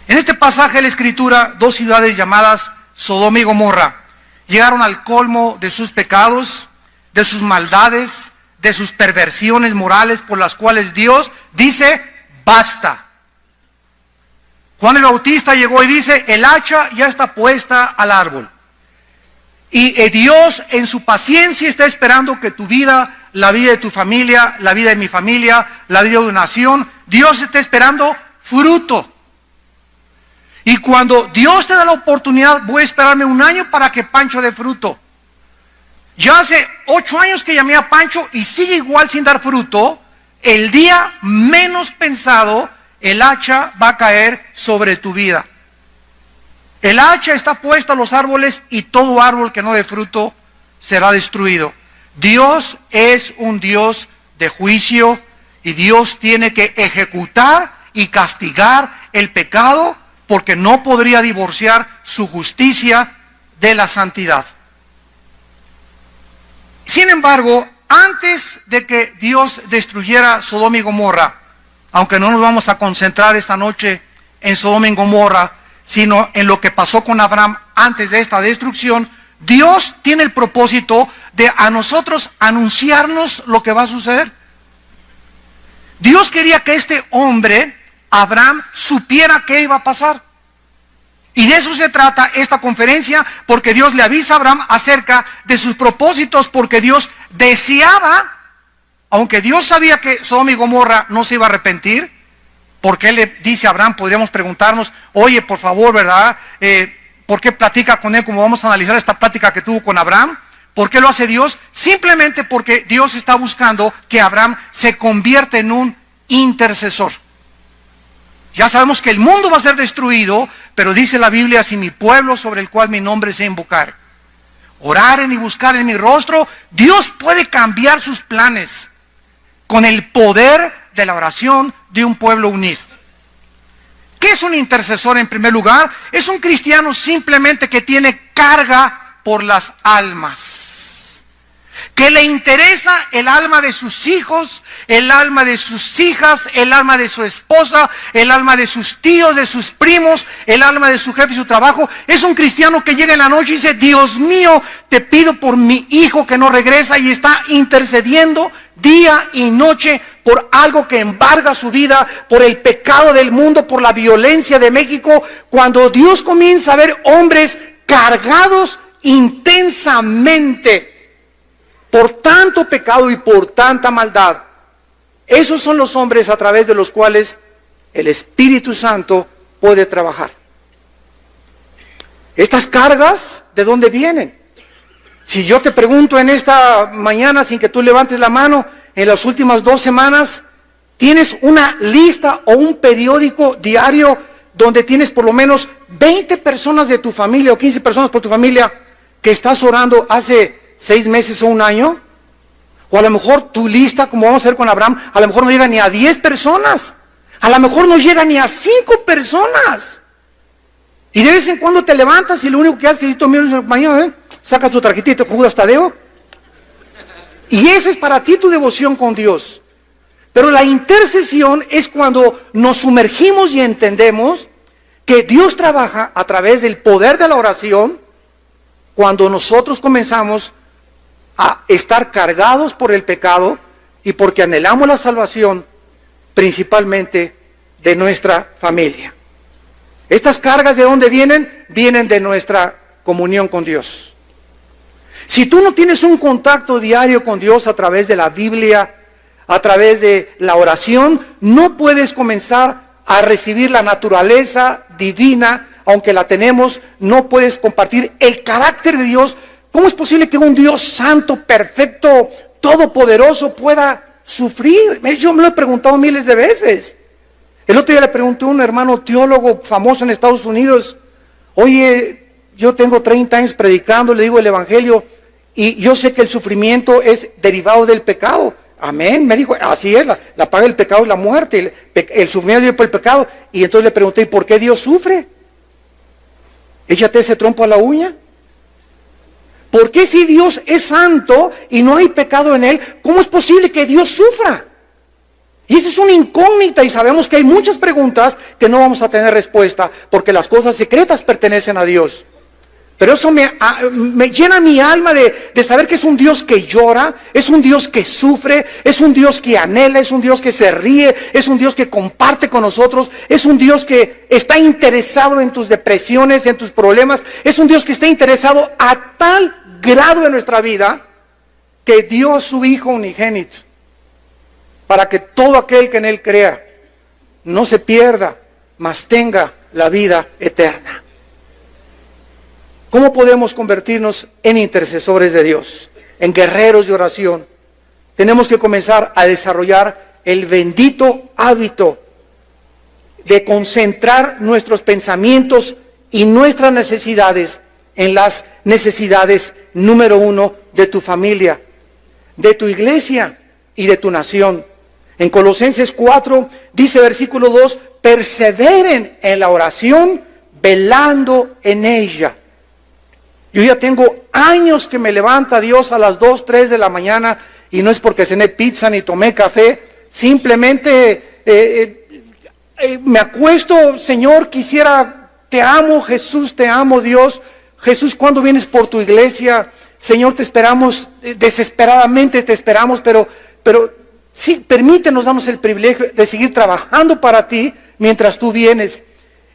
En este pasaje de la Escritura, dos ciudades llamadas Sodoma y Gomorra llegaron al colmo de sus pecados, de sus maldades, de sus perversiones morales por las cuales Dios dice, basta. Juan el Bautista llegó y dice, el hacha ya está puesta al árbol. Y Dios en su paciencia está esperando que tu vida, la vida de tu familia, la vida de mi familia, la vida de una nación, Dios está esperando fruto. Y cuando Dios te da la oportunidad, voy a esperarme 1 año para que Pancho dé fruto. Ya hace 8 años que llamé a Pancho y sigue igual sin dar fruto. El día menos pensado, el hacha va a caer sobre tu vida. El hacha está puesta a los árboles y todo árbol que no dé fruto será destruido. Dios es un Dios de juicio y Dios tiene que ejecutar y castigar el pecado porque no podría divorciar su justicia de la santidad. Sin embargo, antes de que Dios destruyera Sodoma y Gomorra, aunque no nos vamos a concentrar esta noche en Sodoma y Gomorra, sino en lo que pasó con Abraham antes de esta destrucción, Dios tiene el propósito de a nosotros anunciarnos lo que va a suceder. Dios quería que este hombre, Abraham, supiera qué iba a pasar. Y de eso se trata esta conferencia, porque Dios le avisa a Abraham acerca de sus propósitos, porque Dios deseaba, aunque Dios sabía que Sodoma y Gomorra no se iba a arrepentir, porque Él le dice a Abraham, podríamos preguntarnos, oye, por favor, ¿verdad? ¿Por qué platica con él? Como vamos a analizar esta plática que tuvo con Abraham. ¿Por qué lo hace Dios? Simplemente porque Dios está buscando que Abraham se convierta en un intercesor. Ya sabemos que el mundo va a ser destruido, pero dice la Biblia, si mi pueblo sobre el cual mi nombre se invocar, oraren y buscar en mi rostro, Dios puede cambiar sus planes con el poder de la oración de un pueblo unido. ¿Qué es un intercesor en primer lugar? Es un cristiano simplemente que tiene carga por las almas, que le interesa el alma de sus hijos, el alma de sus hijas, el alma de su esposa, el alma de sus tíos, de sus primos, el alma de su jefe y su trabajo. Es un cristiano que llega en la noche y dice, Dios mío, te pido por mi hijo que no regresa, y está intercediendo día y noche por algo que embarga su vida, por el pecado del mundo, por la violencia de México. Cuando Dios comienza a ver hombres cargados intensamente por tanto pecado y por tanta maldad, esos son los hombres a través de los cuales el Espíritu Santo puede trabajar. Estas cargas, ¿de dónde vienen? Si yo te pregunto en esta mañana, sin que tú levantes la mano, en las últimas 2 semanas, ¿tienes una lista o un periódico diario donde tienes por lo menos 20 personas de tu familia o 15 personas por tu familia que estás orando hace 6 meses o 1 año? O a lo mejor tu lista, como vamos a ver con Abraham, a lo mejor no llega ni a 10 personas. A lo mejor no llega ni a 5 personas. Y de vez en cuando te levantas y lo único que haces es que mañana, sacas tu tarjetita y te Judas Tadeo. Y esa es para ti tu devoción con Dios. Pero la intercesión es cuando nos sumergimos y entendemos que Dios trabaja a través del poder de la oración, cuando nosotros comenzamos a estar cargados por el pecado y porque anhelamos la salvación, principalmente de nuestra familia. Estas cargas, ¿de dónde vienen? Vienen de nuestra comunión con Dios. Si tú no tienes un contacto diario con Dios a través de la Biblia, a través de la oración, no puedes comenzar a recibir la naturaleza divina, aunque la tenemos. No puedes compartir el carácter de Dios. ¿Cómo es posible que un Dios santo, perfecto, todopoderoso pueda sufrir? Yo me lo he preguntado miles de veces. El otro día le pregunté a un hermano teólogo famoso en Estados Unidos, oye, yo tengo 30 años predicando, le digo el evangelio, y yo sé que el sufrimiento es derivado del pecado. Amén, me dijo, así es, la paga del pecado es la muerte, el sufrimiento es por el pecado. Y entonces le pregunté, ¿y por qué Dios sufre? Échate ese trompo a la uña. ¿Por qué si Dios es santo y no hay pecado en Él, cómo es posible que Dios sufra? Y esa es una incógnita y sabemos que hay muchas preguntas que no vamos a tener respuesta porque las cosas secretas pertenecen a Dios. Pero eso me llena mi alma de saber que es un Dios que llora, es un Dios que sufre, es un Dios que anhela, es un Dios que se ríe, es un Dios que comparte con nosotros, es un Dios que está interesado en tus depresiones, en tus problemas, es un Dios que está interesado a tal grado en nuestra vida que dio a su Hijo unigénito para que todo aquel que en Él crea no se pierda, mas tenga la vida eterna. ¿Cómo podemos convertirnos en intercesores de Dios, en guerreros de oración? Tenemos que comenzar a desarrollar el bendito hábito de concentrar nuestros pensamientos y nuestras necesidades en las necesidades número 1 de tu familia, de tu iglesia y de tu nación. En Colosenses 4 dice versículo 2, perseveren en la oración, velando en ella. Yo ya tengo años que me levanta Dios a las 2, 3 de la mañana y no es porque cené pizza ni tomé café, simplemente me acuesto, Señor, te amo, Jesús, te amo, Dios. Jesús, ¿cuándo vienes por tu iglesia? Señor, te esperamos, desesperadamente te esperamos, pero sí, permítenos, damos el privilegio de seguir trabajando para ti mientras tú vienes.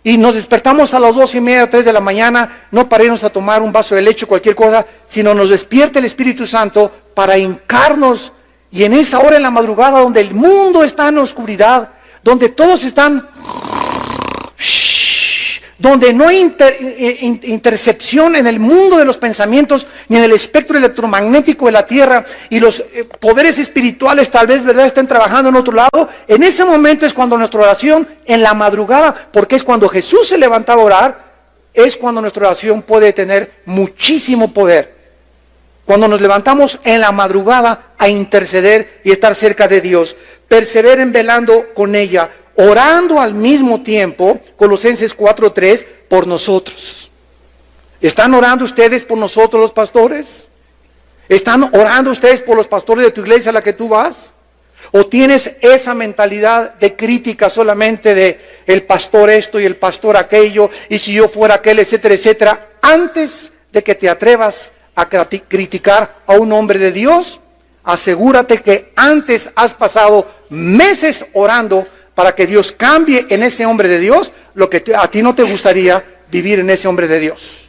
Y nos despertamos a las 2:30, 3 de la mañana, no para irnos a tomar un vaso de leche o cualquier cosa, sino nos despierta el Espíritu Santo para hincarnos. Y en esa hora en la madrugada, donde el mundo está en oscuridad, donde todos están, donde no hay intercepción en el mundo de los pensamientos, ni en el espectro electromagnético de la tierra, y los poderes espirituales tal vez, ¿verdad?, estén trabajando en otro lado. En ese momento es cuando nuestra oración, en la madrugada, porque es cuando Jesús se levantaba a orar, es cuando nuestra oración puede tener muchísimo poder. Cuando nos levantamos en la madrugada a interceder y estar cerca de Dios, perseveren velando con ella, orando al mismo tiempo, Colosenses 4:3, por nosotros. ¿Están orando ustedes por nosotros los pastores? ¿Están orando ustedes por los pastores de tu iglesia a la que tú vas? ¿O tienes esa mentalidad de crítica solamente de el pastor esto y el pastor aquello, y si yo fuera aquel, etcétera, etcétera? Antes de que te atrevas a criticar a un hombre de Dios, asegúrate que antes has pasado meses orando para que Dios cambie en ese hombre de Dios lo que a ti no te gustaría vivir en ese hombre de Dios.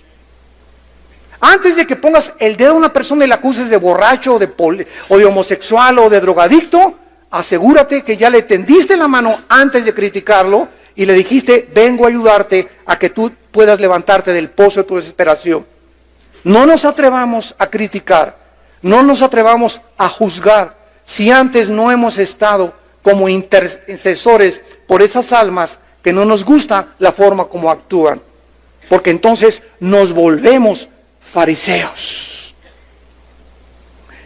Antes de que pongas el dedo a una persona y la acuses de borracho o de homosexual o de drogadicto, asegúrate que ya le tendiste la mano antes de criticarlo y le dijiste, vengo a ayudarte a que tú puedas levantarte del pozo de tu desesperación. No nos atrevamos a criticar, no nos atrevamos a juzgar si antes no hemos estado como intercesores por esas almas que no nos gusta la forma como actúan, porque entonces nos volvemos fariseos.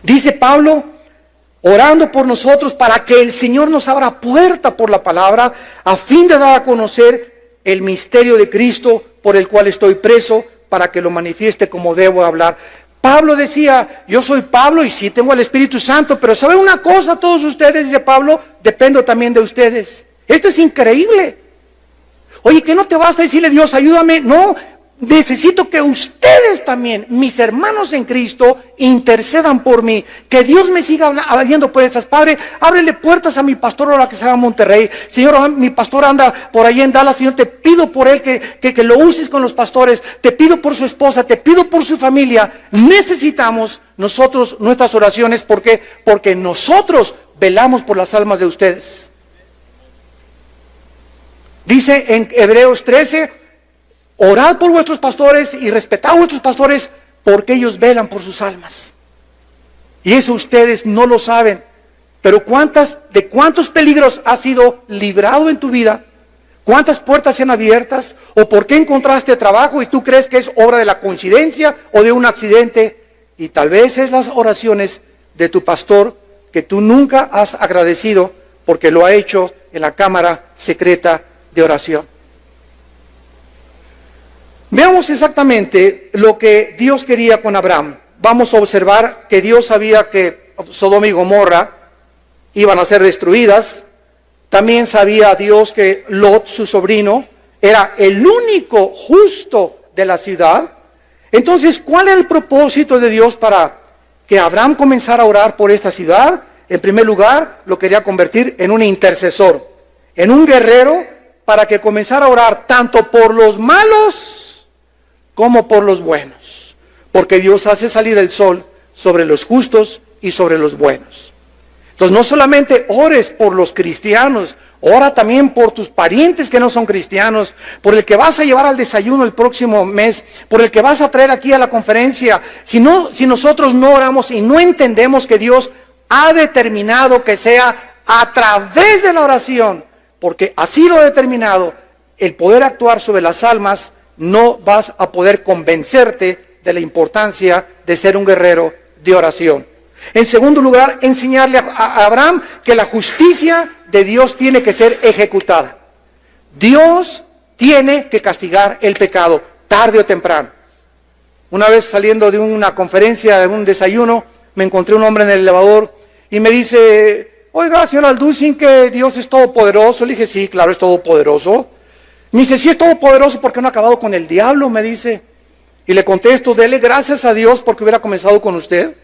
Dice Pablo, orando por nosotros para que el Señor nos abra puerta por la palabra, a fin de dar a conocer el misterio de Cristo por el cual estoy preso, para que lo manifieste como debo hablar. Pablo decía, yo soy Pablo y sí tengo el Espíritu Santo, pero ¿saben una cosa todos ustedes? Dice Pablo, dependo también de ustedes. Esto es increíble. Oye, ¿qué no te basta decirle Dios, ayúdame? No, necesito que ustedes también, mis hermanos en Cristo, intercedan por mí. Que Dios me siga hablando por esas. Padre, ábrele puertas a mi pastor ahora que se va a Monterrey. Señor, mi pastor anda por ahí en Dallas. Señor, te pido por él que lo uses con los pastores. Te pido por su esposa, te pido por su familia. Necesitamos nosotros nuestras oraciones. ¿Por qué? Porque nosotros velamos por las almas de ustedes. Dice en Hebreos 13, orad por vuestros pastores y respetad a vuestros pastores porque ellos velan por sus almas. Y eso ustedes no lo saben. Pero ¿de cuántos peligros has sido librado en tu vida? ¿Cuántas puertas se han abiertas? ¿O por qué encontraste trabajo y tú crees que es obra de la coincidencia o de un accidente? Y tal vez es las oraciones de tu pastor que tú nunca has agradecido porque lo ha hecho en la cámara secreta de oración. Veamos exactamente lo que Dios quería con Abraham. Vamos a observar que Dios sabía que Sodoma y Gomorra iban a ser destruidas, También sabía Dios que Lot, su sobrino, era el único justo de la ciudad. Entonces, ¿cuál es el propósito de Dios para que Abraham comenzara a orar por esta ciudad? En primer lugar, lo quería convertir en un intercesor, en un guerrero, para que comenzara a orar tanto por los malos como por los buenos. Porque Dios hace salir el sol sobre los justos y sobre los buenos. Entonces, no solamente ores por los cristianos, ora también por tus parientes que no son cristianos, por el que vas a llevar al desayuno el próximo mes, por el que vas a traer aquí a la conferencia. Si nosotros no oramos y no entendemos que Dios ha determinado que sea a través de la oración, porque así lo ha determinado, el poder actuar sobre las almas, no vas a poder convencerte de la importancia de ser un guerrero de oración. En segundo lugar, enseñarle a Abraham que la justicia de Dios tiene que ser ejecutada. Dios tiene que castigar el pecado, tarde o temprano. Una vez saliendo de una conferencia, de un desayuno, me encontré un hombre en el elevador y me dice: oiga, señor Alducin, que Dios es todopoderoso. Le dije: sí, claro, es todopoderoso. Me dice: sí, es todopoderoso, ¿por qué no ha acabado con el diablo? Me dice. Y le contesto: dele gracias a Dios porque hubiera comenzado con usted.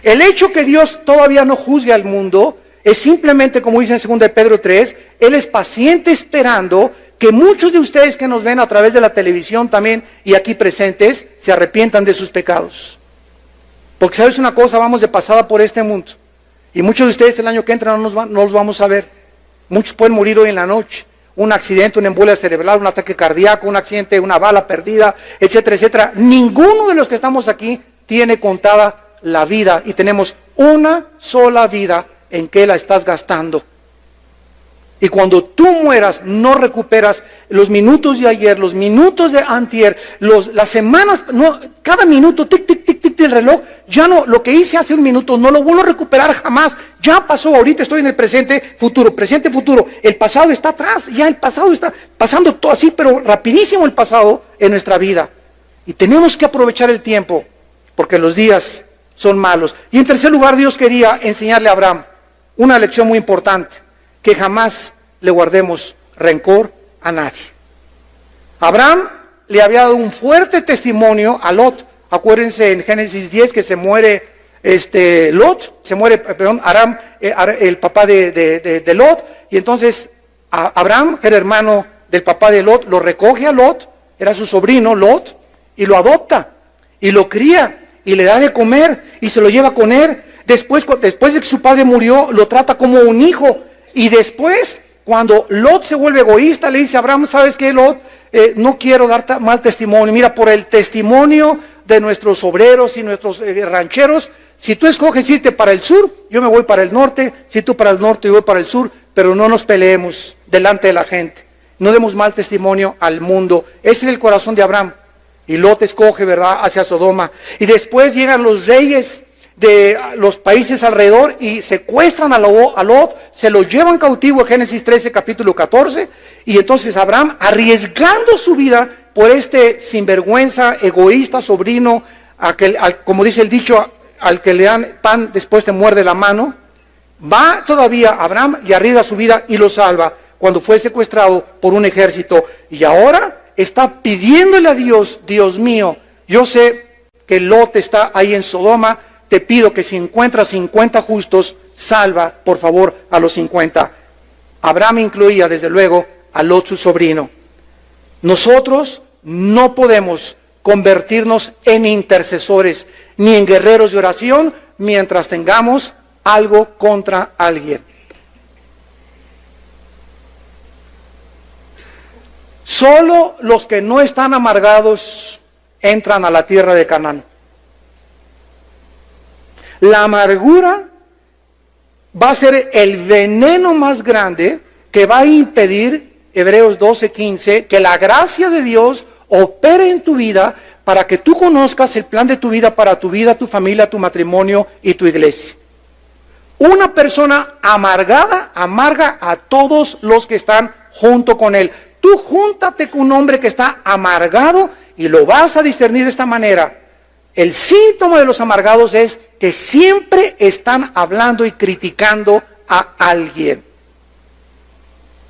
El hecho que Dios todavía no juzgue al mundo es simplemente, como dice en 2 Pedro 3, Él es paciente esperando que muchos de ustedes que nos ven a través de la televisión también y aquí presentes se arrepientan de sus pecados. Porque sabes una cosa, vamos de pasada por este mundo y muchos de ustedes el año que entra no los vamos a ver. Muchos pueden morir hoy en la noche, un accidente, una embolia cerebral, un ataque cardíaco, un accidente, una bala perdida, etcétera, etcétera. Ninguno de los que estamos aquí tiene contada la vida y tenemos una sola vida en que la estás gastando. Y cuando tú mueras, no recuperas los minutos de ayer, los minutos de antier, las semanas, no, cada minuto, tic, tic, tic, tic del reloj, ya no, lo que hice hace un minuto, no lo vuelvo a recuperar jamás, ya pasó, ahorita estoy en el presente, futuro, el pasado está atrás, ya el pasado está pasando todo así, pero rapidísimo el pasado en nuestra vida. Y tenemos que aprovechar el tiempo, porque los días son malos. Y en tercer lugar, Dios quería enseñarle a Abraham una lección muy importante: que jamás le guardemos rencor a nadie. Abraham le había dado un fuerte testimonio a Lot. Acuérdense en Génesis 10 que se muere Aram, el papá de Lot, y entonces Abraham, que era hermano del papá de Lot, lo recoge a Lot, era su sobrino Lot, y lo adopta, y lo cría, y le da de comer, y se lo lleva con él. Después de que su padre murió, lo trata como un hijo, y después, cuando Lot se vuelve egoísta, le dice a Abraham: ¿sabes qué, Lot? No quiero dar mal testimonio. Mira, por el testimonio de nuestros obreros y nuestros rancheros, si tú escoges irte para el sur, yo me voy para el norte, si tú para el norte, yo voy para el sur, pero no nos peleemos delante de la gente. No demos mal testimonio al mundo. Ese es el corazón de Abraham. Y Lot escoge, ¿verdad?, hacia Sodoma. Y después llegan los reyes de los países alrededor y secuestran a Lot, se lo llevan cautivo en Génesis 13, capítulo 14, y entonces Abraham, arriesgando su vida por este sinvergüenza, egoísta sobrino, como dice el dicho, al que le dan pan después te muerde la mano, va todavía Abraham y arriesga su vida y lo salva cuando fue secuestrado por un ejército. Y ahora está pidiéndole a Dios: Dios mío, yo sé que Lot está ahí en Sodoma, te pido que si encuentras 50 justos, salva por favor a los 50. Abraham incluía desde luego a Lot, su sobrino. Nosotros no podemos convertirnos en intercesores ni en guerreros de oración mientras tengamos algo contra alguien. Solo los que no están amargados entran a la tierra de Canaán. La amargura va a ser el veneno más grande que va a impedir, Hebreos 12:15, que la gracia de Dios opere en tu vida para que tú conozcas el plan de tu vida para tu vida, tu familia, tu matrimonio y tu iglesia. Una persona amargada amarga a todos los que están junto con él. Tú júntate con un hombre que está amargado y lo vas a discernir de esta manera. El síntoma de los amargados es que siempre están hablando y criticando a alguien.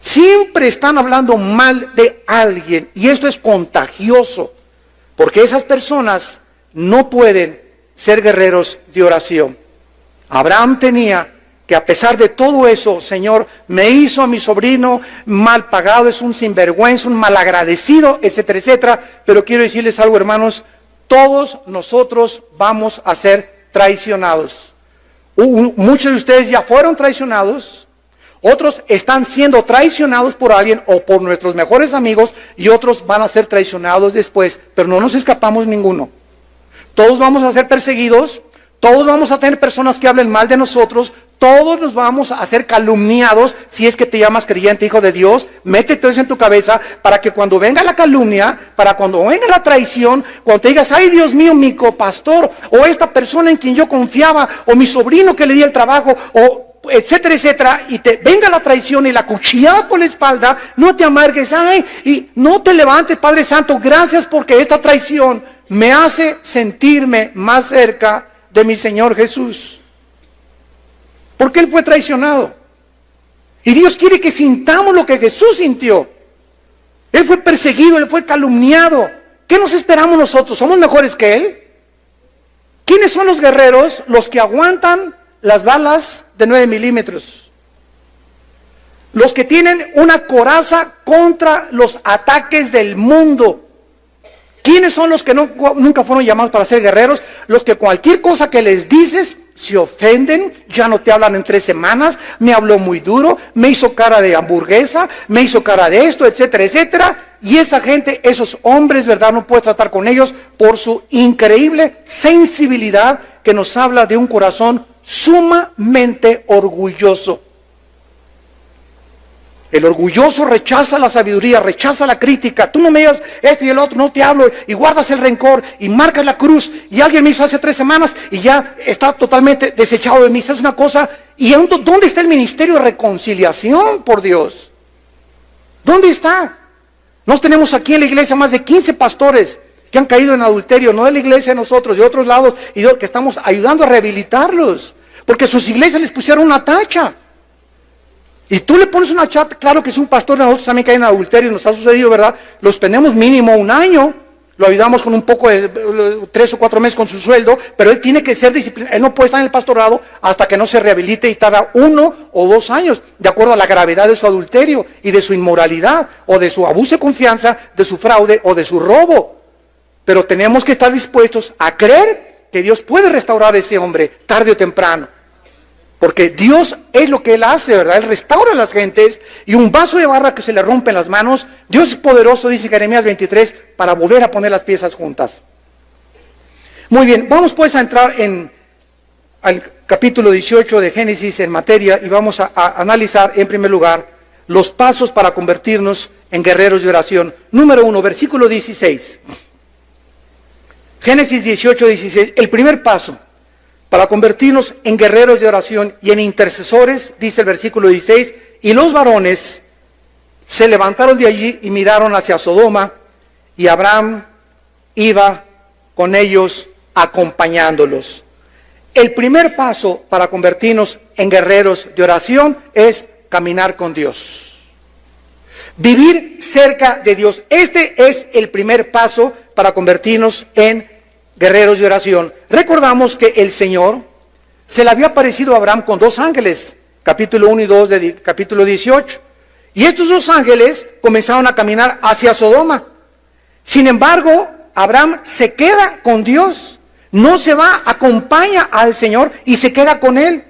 Siempre están hablando mal de alguien. Y esto es contagioso, porque esas personas no pueden ser guerreros de oración. Abraham tenía que, a pesar de todo eso, Señor, me hizo a mi sobrino mal pagado, es un sinvergüenza, un malagradecido, etcétera, etcétera. Pero quiero decirles algo, hermanos, todos nosotros vamos a ser traicionados. Muchos de ustedes ya fueron traicionados, otros están siendo traicionados por alguien o por nuestros mejores amigos, y otros van a ser traicionados después, pero no nos escapamos ninguno. Todos vamos a ser perseguidos, todos vamos a tener personas que hablen mal de nosotros, todos nos vamos a ser calumniados. Si es que te llamas creyente, hijo de Dios, métete eso en tu cabeza para que cuando venga la calumnia, para cuando venga la traición, cuando te digas, ay Dios mío, mi copastor, o esta persona en quien yo confiaba, o mi sobrino que le di el trabajo, o etcétera, etcétera, y te venga la traición y la cuchillada por la espalda, no te amargues, ay, y no te levantes, Padre Santo, gracias porque esta traición me hace sentirme más cerca de mi Señor Jesús. Porque Él fue traicionado. Y Dios quiere que sintamos lo que Jesús sintió. Él fue perseguido, Él fue calumniado. ¿Qué nos esperamos nosotros? ¿Somos mejores que Él? ¿Quiénes son los guerreros? Los que aguantan las balas de 9 milímetros. Los que tienen una coraza contra los ataques del mundo. ¿Quiénes son los que nunca fueron llamados para ser guerreros? Los que cualquier cosa que les dices se ofenden, ya no te hablan en 3 semanas, me habló muy duro, me hizo cara de hamburguesa, me hizo cara de esto, etcétera, etcétera. Y esa gente, esos hombres, ¿verdad? No puedes tratar con ellos por su increíble sensibilidad que nos habla de un corazón sumamente orgulloso. El orgulloso rechaza la sabiduría, rechaza la crítica. Tú no me digas esto y el otro, no te hablo, y guardas el rencor y marcas la cruz. Y alguien me hizo hace 3 semanas y ya está totalmente desechado de mí. Es una cosa. ¿Y dónde está el ministerio de reconciliación, por Dios? ¿Dónde está? Nos tenemos aquí en la iglesia más de 15 pastores que han caído en adulterio, no de la iglesia de nosotros, de otros lados, y que estamos ayudando a rehabilitarlos, porque sus iglesias les pusieron una tacha. Y tú le pones una chat, claro que es un pastor, nosotros también caen en adulterio, nos ha sucedido, ¿verdad? Los tenemos mínimo 1 año, lo ayudamos con un poco de 3 o 4 meses con su sueldo, pero él tiene que ser disciplinado, él no puede estar en el pastorado hasta que no se rehabilite, y tarda 1 o 2 años, de acuerdo a la gravedad de su adulterio y de su inmoralidad, o de su abuso de confianza, de su fraude o de su robo. Pero tenemos que estar dispuestos a creer que Dios puede restaurar a ese hombre tarde o temprano. Porque Dios es lo que Él hace, ¿verdad? Él restaura a las gentes, y un vaso de barro que se le rompe en las manos, Dios es poderoso, dice Jeremías 23, para volver a poner las piezas juntas. Muy bien, vamos pues a entrar al capítulo 18 de Génesis en materia, y vamos a analizar en primer lugar los pasos para convertirnos en guerreros de oración. Número 1, versículo 16. Génesis 18, 16, el primer paso para convertirnos en guerreros de oración y en intercesores, dice el versículo 16, y los varones se levantaron de allí y miraron hacia Sodoma, y Abraham iba con ellos acompañándolos. El primer paso para convertirnos en guerreros de oración es caminar con Dios. Vivir cerca de Dios. Este es el primer paso para convertirnos en guerreros de oración. Recordamos que el Señor se le había aparecido a Abraham con 2 ángeles, capítulo 1 y 2 de capítulo 18. Y estos 2 ángeles comenzaron a caminar hacia Sodoma. Sin embargo, Abraham se queda con Dios. No se va, acompaña al Señor y se queda con Él.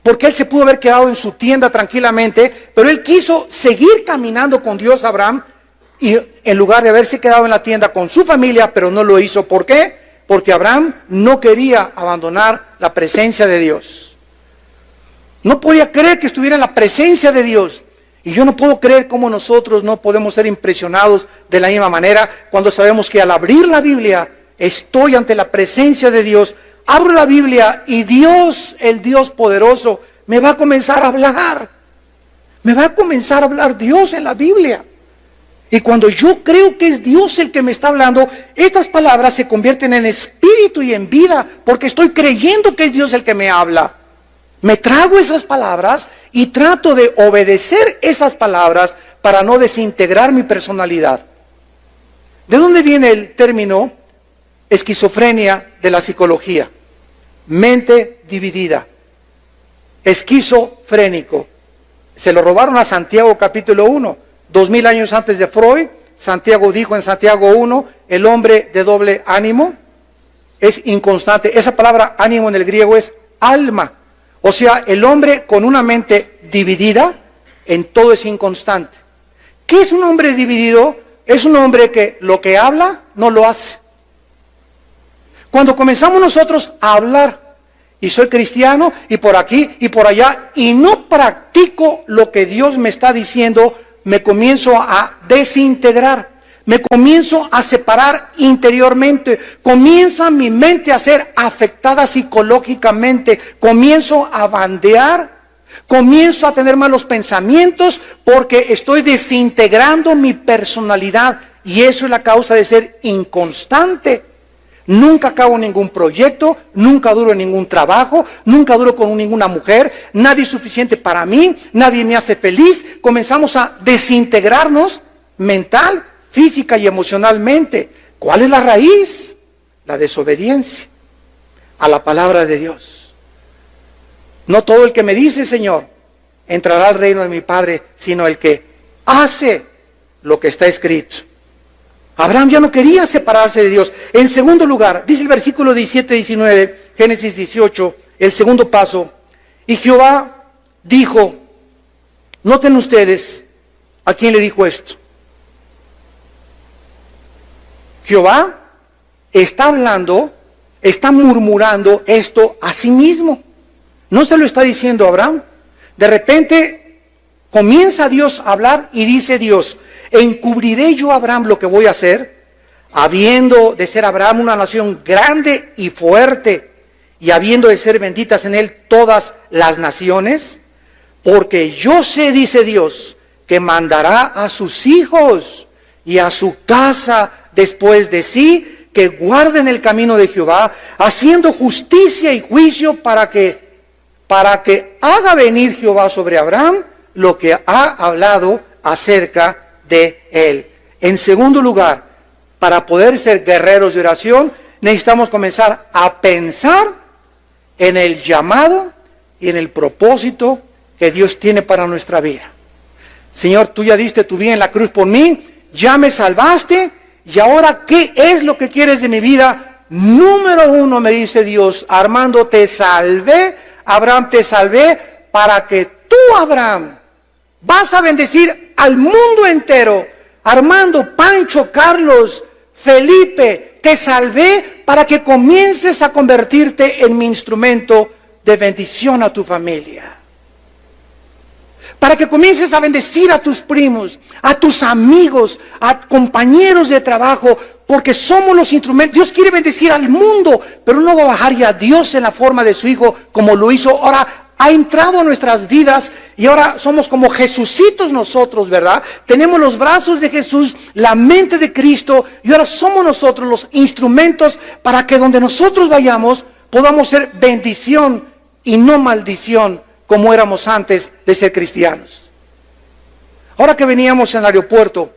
Porque él se pudo haber quedado en su tienda tranquilamente, pero él quiso seguir caminando con Dios, Abraham, y en lugar de haberse quedado en la tienda con su familia, pero no lo hizo. ¿Por qué? Porque Abraham no quería abandonar la presencia de Dios. No podía creer que estuviera en la presencia de Dios. Y yo no puedo creer cómo nosotros no podemos ser impresionados de la misma manera cuando sabemos que al abrir la Biblia estoy ante la presencia de Dios. Abro la Biblia y Dios, el Dios poderoso, me va a comenzar a hablar. Me va a comenzar a hablar Dios en la Biblia. Y cuando yo creo que es Dios el que me está hablando, estas palabras se convierten en espíritu y en vida, porque estoy creyendo que es Dios el que me habla. Me trago esas palabras y trato de obedecer esas palabras para no desintegrar mi personalidad. ¿De dónde viene el término esquizofrenia de la psicología? Mente dividida. Esquizofrénico. Se lo robaron a Santiago capítulo 1. 2000 años antes de Freud, Santiago dijo en Santiago 1, el hombre de doble ánimo es inconstante. Esa palabra ánimo en el griego es alma. O sea, el hombre con una mente dividida, en todo es inconstante. ¿Qué es un hombre dividido? Es un hombre que lo que habla, no lo hace. Cuando comenzamos nosotros a hablar, y soy cristiano, y por aquí, y por allá, y no practico lo que Dios me está diciendo, me comienzo a desintegrar, me comienzo a separar interiormente, comienza mi mente a ser afectada psicológicamente, comienzo a bandear, comienzo a tener malos pensamientos porque estoy desintegrando mi personalidad y eso es la causa de ser inconstante. Nunca acabo ningún proyecto, nunca duro en ningún trabajo, nunca duro con ninguna mujer, nadie es suficiente para mí, nadie me hace feliz. Comenzamos a desintegrarnos mental, física y emocionalmente. ¿Cuál es la raíz? La desobediencia a la palabra de Dios. No todo el que me dice, Señor, entrará al reino de mi Padre, sino el que hace lo que está escrito. Abraham ya no quería separarse de Dios. En segundo lugar, dice el versículo 17-19, Génesis 18, el segundo paso. Y Jehová dijo, noten ustedes, ¿a quién le dijo esto? Jehová está hablando, está murmurando esto a sí mismo. No se lo está diciendo a Abraham. De repente comienza Dios a hablar y dice Dios, ¿encubriré yo a Abraham lo que voy a hacer? Habiendo de ser Abraham una nación grande y fuerte, y habiendo de ser benditas en él todas las naciones, porque yo sé, dice Dios, que mandará a sus hijos y a su casa después de sí, que guarden el camino de Jehová, haciendo justicia y juicio para que haga venir Jehová sobre Abraham lo que ha hablado acerca de él. En segundo lugar, para poder ser guerreros de oración, necesitamos comenzar a pensar en el llamado y en el propósito que Dios tiene para nuestra vida. Señor, tú ya diste tu vida en la cruz por mí, ya me salvaste, y ahora, ¿qué es lo que quieres de mi vida? Número uno, me dice Dios, Armando, te salvé, Abraham, te salvé, para que tú, Abraham, vas a bendecir al mundo entero. Armando, Pancho, Carlos, Felipe, te salvé para que comiences a convertirte en mi instrumento de bendición a tu familia. Para que comiences a bendecir a tus primos, a tus amigos, a compañeros de trabajo, porque somos los instrumentos. Dios quiere bendecir al mundo, pero no va a bajar ya a Dios en la forma de su Hijo como lo hizo. Ahora ha entrado a nuestras vidas y ahora somos como Jesucitos nosotros, ¿verdad? Tenemos los brazos de Jesús, la mente de Cristo, y ahora somos nosotros los instrumentos para que donde nosotros vayamos podamos ser bendición y no maldición como éramos antes de ser cristianos. Ahora que veníamos en el aeropuerto,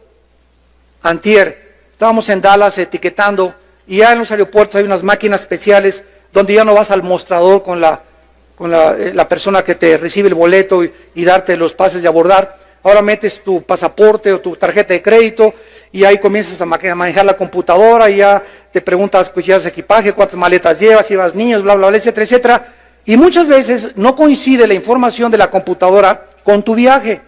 antier, estábamos en Dallas etiquetando, y ya en los aeropuertos hay unas máquinas especiales donde ya no vas al mostrador con la persona que te recibe el boleto y darte los pases de abordar. Ahora metes tu pasaporte o tu tarjeta de crédito y ahí comienzas a manejar la computadora y ya te preguntas pues si llevas equipaje, cuántas maletas llevas, si llevas niños, bla, bla, bla, etcétera, etcétera. Y muchas veces no coincide la información de la computadora con tu viaje.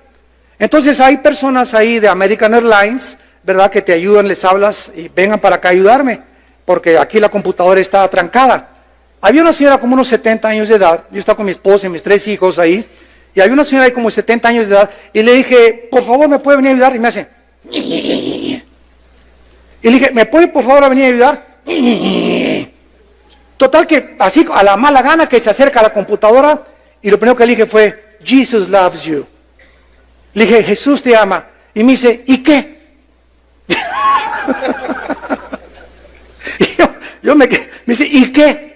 Entonces hay personas ahí de American Airlines, ¿verdad?, que te ayudan, les hablas y vengan para acá a ayudarme, porque aquí la computadora está trancada. Había una señora como unos 70 años de edad, yo estaba con mi esposa y mis 3 hijos ahí, y había una señora ahí como 70 años de edad, y le dije, por favor, ¿me puede venir a ayudar? Y me hace, y le dije, ¿me puede por favor venir a ayudar? Total que así a la mala gana que se acerca a la computadora, y lo primero que le dije fue, Jesus loves you. Le dije, Jesús te ama. Y me dice, ¿y qué? Y yo me dice, ¿y qué?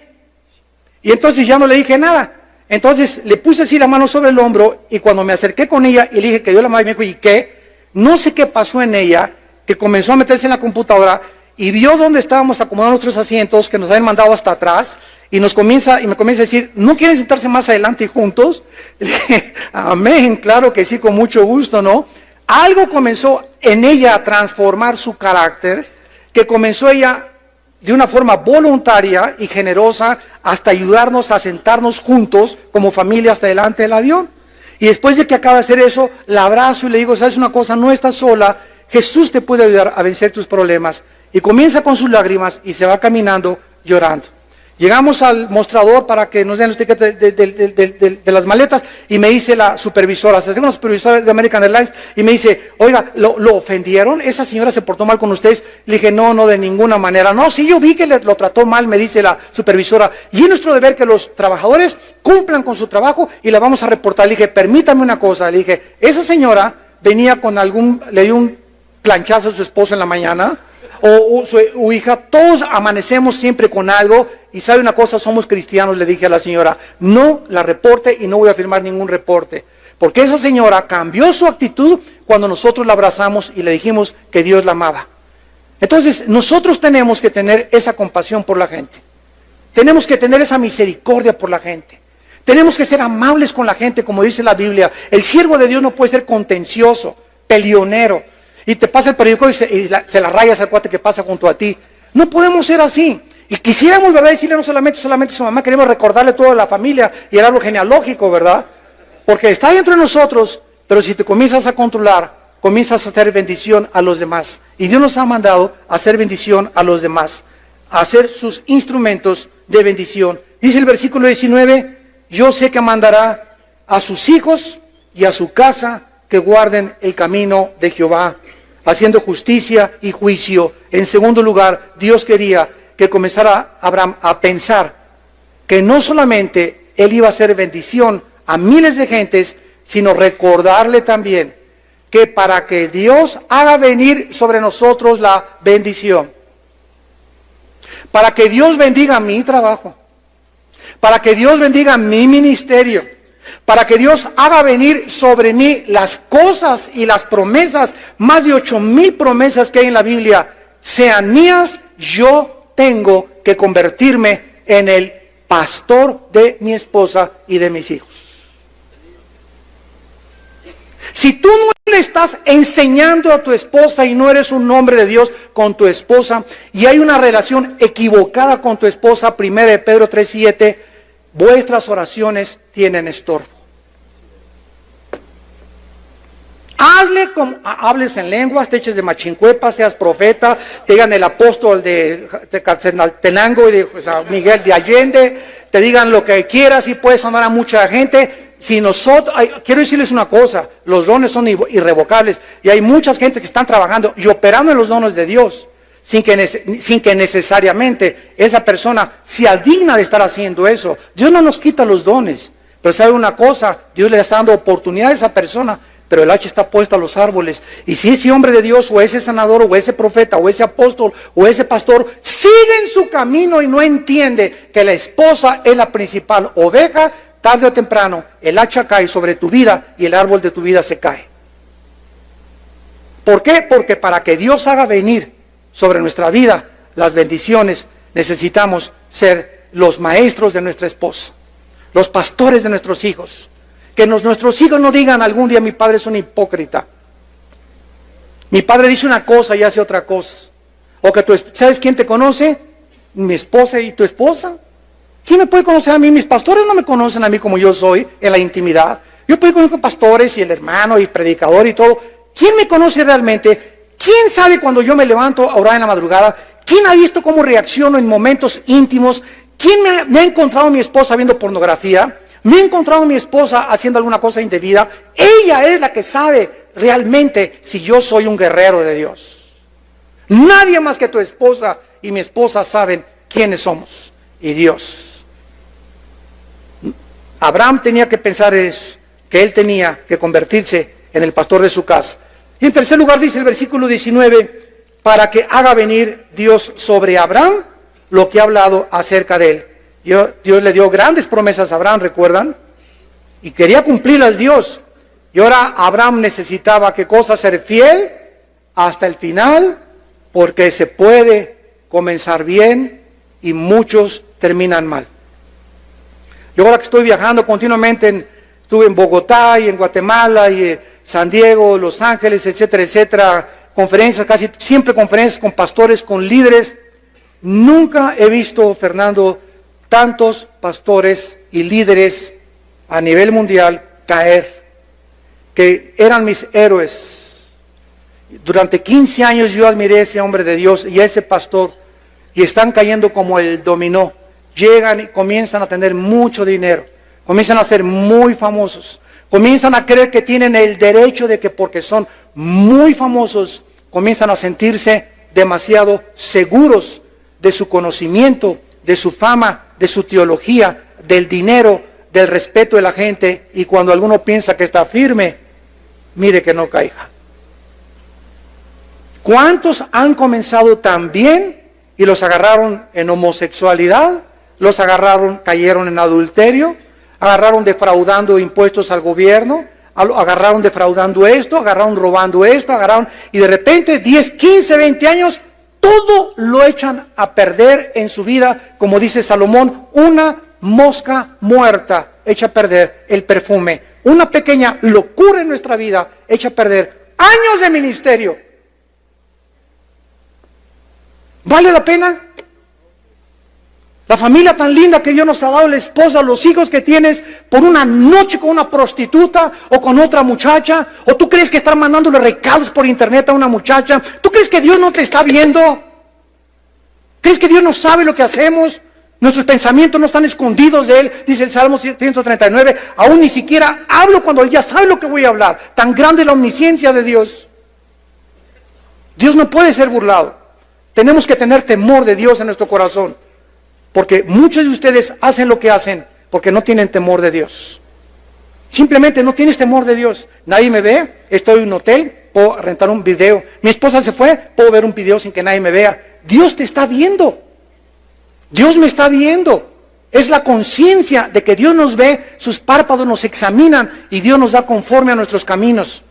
Y entonces ya no le dije nada. Entonces le puse así la mano sobre el hombro y cuando me acerqué con ella y le dije que Dios la amaba, me dijo, ¿y qué? No sé qué pasó en ella, que comenzó a meterse en la computadora y vio dónde estábamos acomodando nuestros asientos, que nos habían mandado hasta atrás, y me comienza a decir, ¿no quieren sentarse más adelante juntos? Le dije, amén, claro que sí, con mucho gusto, ¿no? Algo comenzó en ella a transformar su carácter, que comenzó ella de una forma voluntaria y generosa hasta ayudarnos a sentarnos juntos como familia hasta delante del avión. Y después de que acaba de hacer eso, la abrazo y le digo, ¿sabes una cosa? No estás sola, Jesús te puede ayudar a vencer tus problemas. Y comienza con sus lágrimas y se va caminando llorando. Llegamos al mostrador para que nos den los tickets de las maletas y me dice la supervisora, se hace una supervisora de American Airlines y me dice, oiga, ¿lo ofendieron? ¿Esa señora se portó mal con ustedes? Le dije, no, de ninguna manera. No, sí, yo vi que lo trató mal, me dice la supervisora. Y es nuestro deber que los trabajadores cumplan con su trabajo y la vamos a reportar. Le dije, permítame una cosa. Le dije, esa señora venía con le dio un planchazo a su esposo en la mañana. O su hija, todos amanecemos siempre con algo, y sabe una cosa, somos cristianos, le dije a la señora, no la reporte y no voy a firmar ningún reporte, porque esa señora cambió su actitud cuando nosotros la abrazamos y le dijimos que Dios la amaba. Entonces, nosotros tenemos que tener esa compasión por la gente, tenemos que tener esa misericordia por la gente, tenemos que ser amables con la gente, como dice la Biblia. El siervo de Dios no puede ser contencioso, peleonero, y te pasa el periódico y se la rayas al cuate que pasa junto a ti. No podemos ser así. Y quisiéramos, ¿verdad?, decirle no solamente a su mamá, queremos recordarle toda la familia y el árbol genealógico, ¿verdad? Porque está dentro de nosotros, pero si te comienzas a controlar, comienzas a hacer bendición a los demás. Y Dios nos ha mandado a hacer bendición a los demás, a hacer sus instrumentos de bendición. Dice el versículo 19, yo sé que mandará a sus hijos y a su casa que guarden el camino de Jehová, haciendo justicia y juicio. En segundo lugar, Dios quería que comenzara Abraham a pensar que no solamente él iba a hacer bendición a miles de gentes, sino recordarle también que para que Dios haga venir sobre nosotros la bendición, para que Dios bendiga mi trabajo, para que Dios bendiga mi ministerio, para que Dios haga venir sobre mí las cosas y las promesas, más de 8,000 promesas que hay en la Biblia, sean mías, yo tengo que convertirme en el pastor de mi esposa y de mis hijos. Si tú no le estás enseñando a tu esposa y no eres un hombre de Dios con tu esposa, y hay una relación equivocada con tu esposa, 1 Pedro 3:7, vuestras oraciones tienen estorbo. Hazle como hables en lenguas, te eches de machincuepa, seas profeta, te digan el apóstol de Tenango y de San Miguel de Allende, te digan lo que quieras y puedes amar a mucha gente. Si nosotros, quiero decirles una cosa, los dones son irrevocables y hay mucha gente que están trabajando y operando en los dones de Dios sin que necesariamente esa persona sea digna de estar haciendo eso. Dios no nos quita los dones, pero sabe una cosa, Dios le está dando oportunidad a esa persona, pero el hacha está puesta a los árboles. Y si ese hombre de Dios, o ese sanador, o ese profeta, o ese apóstol, o ese pastor, sigue en su camino y no entiende que la esposa es la principal oveja, tarde o temprano, el hacha cae sobre tu vida y el árbol de tu vida se cae. ¿Por qué? Porque para que Dios haga venir sobre nuestra vida las bendiciones, necesitamos ser los maestros de nuestra esposa, los pastores de nuestros hijos. Que nuestros hijos no digan algún día, mi padre es un hipócrita, mi padre dice una cosa y hace otra cosa. O que ¿sabes quién te conoce? Mi esposa y tu esposa. ¿Quién me puede conocer a mí? Mis pastores no me conocen a mí como yo soy en la intimidad. Yo puedo conocer pastores y el hermano y predicador y todo. ¿Quién me conoce realmente? ¿Quién sabe cuando yo me levanto a orar en la madrugada? ¿Quién ha visto cómo reacciono en momentos íntimos? ¿Quién me ha encontrado a mi esposa viendo pornografía? ¿Me he encontrado a mi esposa haciendo alguna cosa indebida? Ella es la que sabe realmente si yo soy un guerrero de Dios. Nadie más que tu esposa y mi esposa saben quiénes somos y Dios. Abraham tenía que pensar eso, que él tenía que convertirse en el pastor de su casa. Y en tercer lugar dice el versículo 19, para que haga venir Dios sobre Abraham lo que ha hablado acerca de él. Dios le dio grandes promesas a Abraham, ¿recuerdan? Y quería cumplirlas Dios. Y ahora Abraham necesitaba, ¿qué cosa? Ser fiel hasta el final, porque se puede comenzar bien y muchos terminan mal. Yo ahora que estoy viajando continuamente, estuve en Bogotá y en Guatemala y San Diego, Los Ángeles, etcétera, etcétera, conferencias, casi siempre conferencias con pastores, con líderes. Nunca he visto, Fernando, tantos pastores y líderes a nivel mundial caer, que eran mis héroes. Durante 15 años yo admiré a ese hombre de Dios y a ese pastor, y están cayendo como el dominó. Llegan y comienzan a tener mucho dinero, comienzan a ser muy famosos, comienzan a creer que tienen el derecho de que porque son muy famosos, comienzan a sentirse demasiado seguros de su conocimiento, de su fama, de su teología, del dinero, del respeto de la gente, y cuando alguno piensa que está firme, mire que no caiga. ¿Cuántos han comenzado tan bien y los agarraron en homosexualidad? Los agarraron, cayeron en adulterio, agarraron defraudando impuestos al gobierno, agarraron defraudando esto, agarraron robando esto, y de repente 10, 15, 20 años, todo lo echan a perder en su vida, como dice Salomón, una mosca muerta echa a perder el perfume, una pequeña locura en nuestra vida echa a perder años de ministerio. ¿Vale la pena? La familia tan linda que Dios nos ha dado, la esposa, los hijos que tienes, por una noche con una prostituta o con otra muchacha, o tú crees que están mandándole recados por internet a una muchacha, tú crees que Dios no te está viendo, crees que Dios no sabe lo que hacemos, nuestros pensamientos no están escondidos de Él, dice el Salmo 139, aún ni siquiera hablo cuando Él ya sabe lo que voy a hablar, tan grande es la omnisciencia de Dios. Dios no puede ser burlado, tenemos que tener temor de Dios en nuestro corazón. Porque muchos de ustedes hacen lo que hacen porque no tienen temor de Dios. Simplemente no tienes temor de Dios. Nadie me ve, estoy en un hotel, puedo rentar un video. Mi esposa se fue, puedo ver un video sin que nadie me vea. Dios te está viendo. Dios me está viendo. Es la conciencia de que Dios nos ve, sus párpados nos examinan y Dios nos da conforme a nuestros caminos.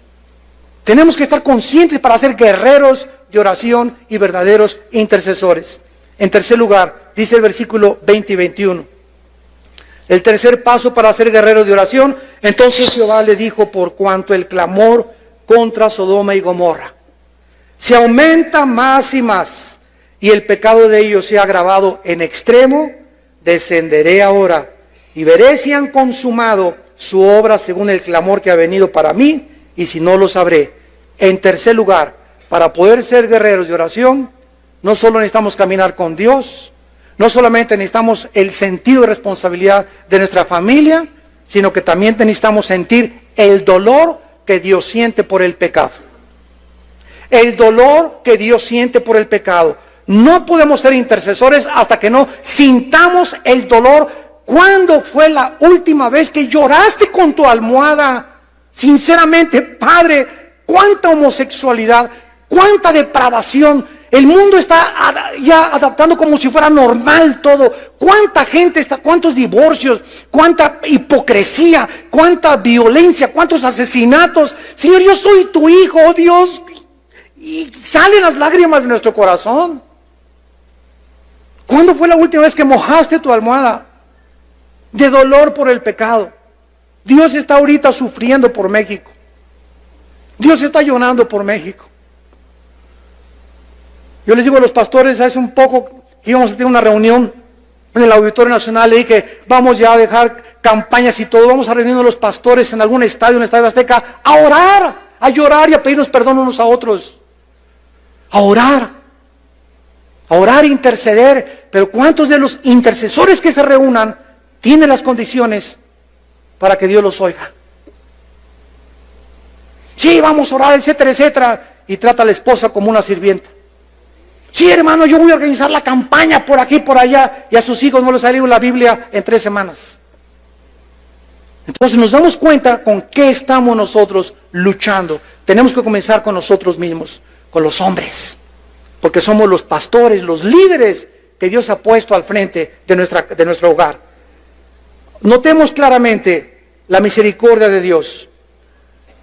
Tenemos que estar conscientes para ser guerreros de oración y verdaderos intercesores. En tercer lugar, dice el versículo 20 y 21. El tercer paso para ser guerrero de oración, entonces Jehová le dijo, por cuanto el clamor contra Sodoma y Gomorra se aumenta más y más, y el pecado de ellos se ha agravado en extremo, descenderé ahora y veré si han consumado su obra según el clamor que ha venido para mí, y si no lo sabré. En tercer lugar, para poder ser guerreros de oración, no solo necesitamos caminar con Dios, no solamente necesitamos el sentido de responsabilidad de nuestra familia, sino que también necesitamos sentir el dolor que Dios siente por el pecado. El dolor que Dios siente por el pecado. No podemos ser intercesores hasta que no sintamos el dolor. ¿Cuándo fue la última vez que lloraste con tu almohada? Sinceramente, Padre, cuánta homosexualidad, cuánta depravación. El mundo está ya adaptando como si fuera normal todo. ¿Cuánta gente está? ¿Cuántos divorcios? ¿Cuánta hipocresía? ¿Cuánta violencia? ¿Cuántos asesinatos? Señor, yo soy tu hijo, oh Dios. Y salen las lágrimas de nuestro corazón. ¿Cuándo fue la última vez que mojaste tu almohada de dolor por el pecado? Dios está ahorita sufriendo por México. Dios está llorando por México. Yo les digo a los pastores, hace un poco que íbamos a tener una reunión en el Auditorio Nacional, le dije, vamos ya a dejar campañas y todo, vamos a reunirnos los pastores en algún estadio, en el Estadio Azteca, a orar, a llorar y a pedirnos perdón unos a otros. A orar e interceder. Pero ¿cuántos de los intercesores que se reúnan tienen las condiciones para que Dios los oiga? Sí, vamos a orar, etcétera, etcétera, y trata a la esposa como una sirvienta. Sí, hermano, yo voy a organizar la campaña por aquí, por allá, y a sus hijos no les ha leído la Biblia en 3 semanas. Entonces nos damos cuenta con qué estamos nosotros luchando. Tenemos que comenzar con nosotros mismos, con los hombres. porque somos los pastores, los líderes que Dios ha puesto al frente de nuestro hogar. Notemos claramente la misericordia de Dios.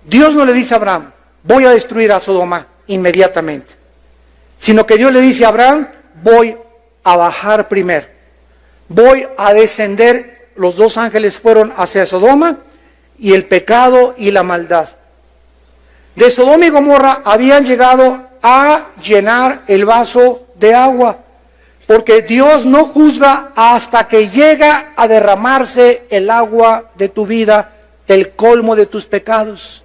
Dios no le dice a Abraham, voy a destruir a Sodoma inmediatamente, sino que Dios le dice a Abraham, voy a bajar primero, voy a descender. Los dos ángeles fueron hacia Sodoma y el pecado y la maldad de Sodoma y Gomorra habían llegado a llenar el vaso de agua, porque Dios no juzga hasta que llega a derramarse el agua de tu vida, el colmo de tus pecados.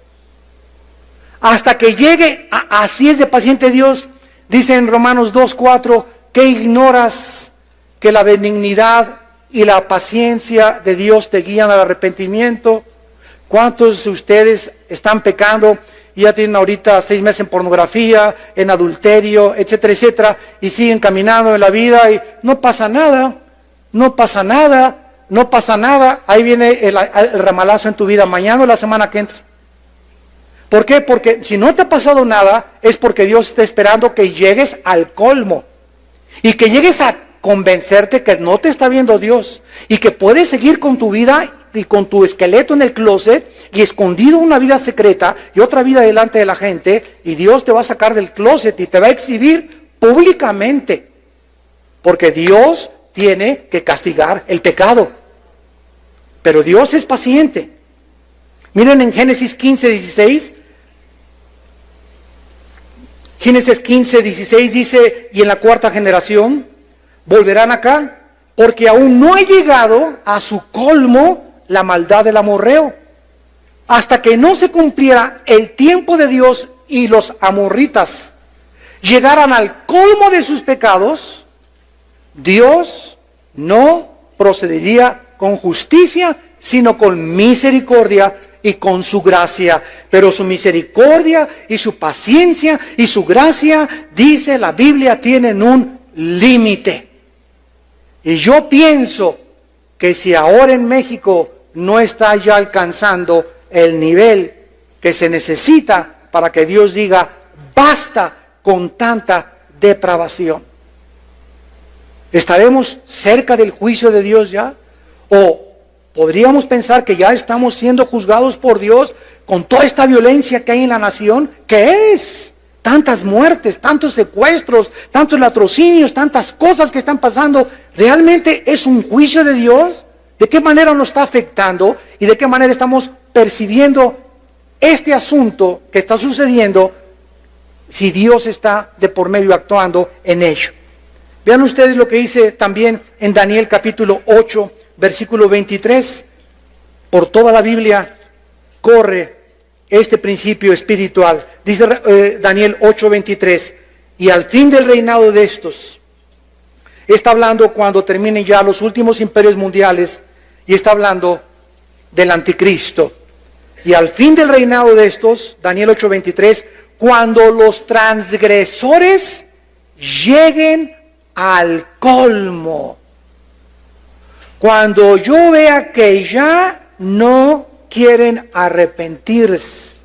Hasta que llegue, así es de paciente Dios. Dice en Romanos 2:4, que ignoras que la benignidad y la paciencia de Dios te guían al arrepentimiento. ¿Cuántos de ustedes están pecando y ya tienen ahorita 6 meses en pornografía, en adulterio, etcétera, etcétera, y siguen caminando en la vida y no pasa nada, no pasa nada, no pasa nada? Ahí viene el ramalazo en tu vida, mañana o la semana que entra. ¿Por qué? Porque si no te ha pasado nada, es porque Dios está esperando que llegues al colmo y que llegues a convencerte que no te está viendo Dios y que puedes seguir con tu vida y con tu esqueleto en el closet y escondido una vida secreta y otra vida delante de la gente, y Dios te va a sacar del closet y te va a exhibir públicamente, porque Dios tiene que castigar el pecado. Pero Dios es paciente. Miren en Génesis 15:16. Génesis 15:16 dice, y en la 4ª generación volverán acá, porque aún no ha llegado a su colmo la maldad del amorreo, hasta que no se cumpliera el tiempo de Dios y los amorritas llegaran al colmo de sus pecados, Dios no procedería con justicia, sino con misericordia y con su gracia. Pero su misericordia y su paciencia y su gracia, dice la Biblia, tienen un límite. Y yo pienso que si ahora en México no está ya alcanzando el nivel que se necesita para que Dios diga, basta con tanta depravación, ¿estaremos cerca del juicio de Dios ya? ¿O podríamos pensar que ya estamos siendo juzgados por Dios con toda esta violencia que hay en la nación? ¿Qué es? Tantas muertes, tantos secuestros, tantos latrocinios, tantas cosas que están pasando. ¿Realmente es un juicio de Dios? ¿De qué manera nos está afectando y de qué manera estamos percibiendo este asunto que está sucediendo, si Dios está de por medio actuando en ello? Vean ustedes lo que dice también en Daniel capítulo 8, versículo 23. Por toda la Biblia corre este principio espiritual. Dice Daniel 8:23, y al fin del reinado de estos, está hablando cuando terminen ya los últimos imperios mundiales, y está hablando del anticristo. Y al fin del reinado de estos, Daniel 8:23, cuando los transgresores lleguen al colmo, cuando yo vea que ya no quieren arrepentirse,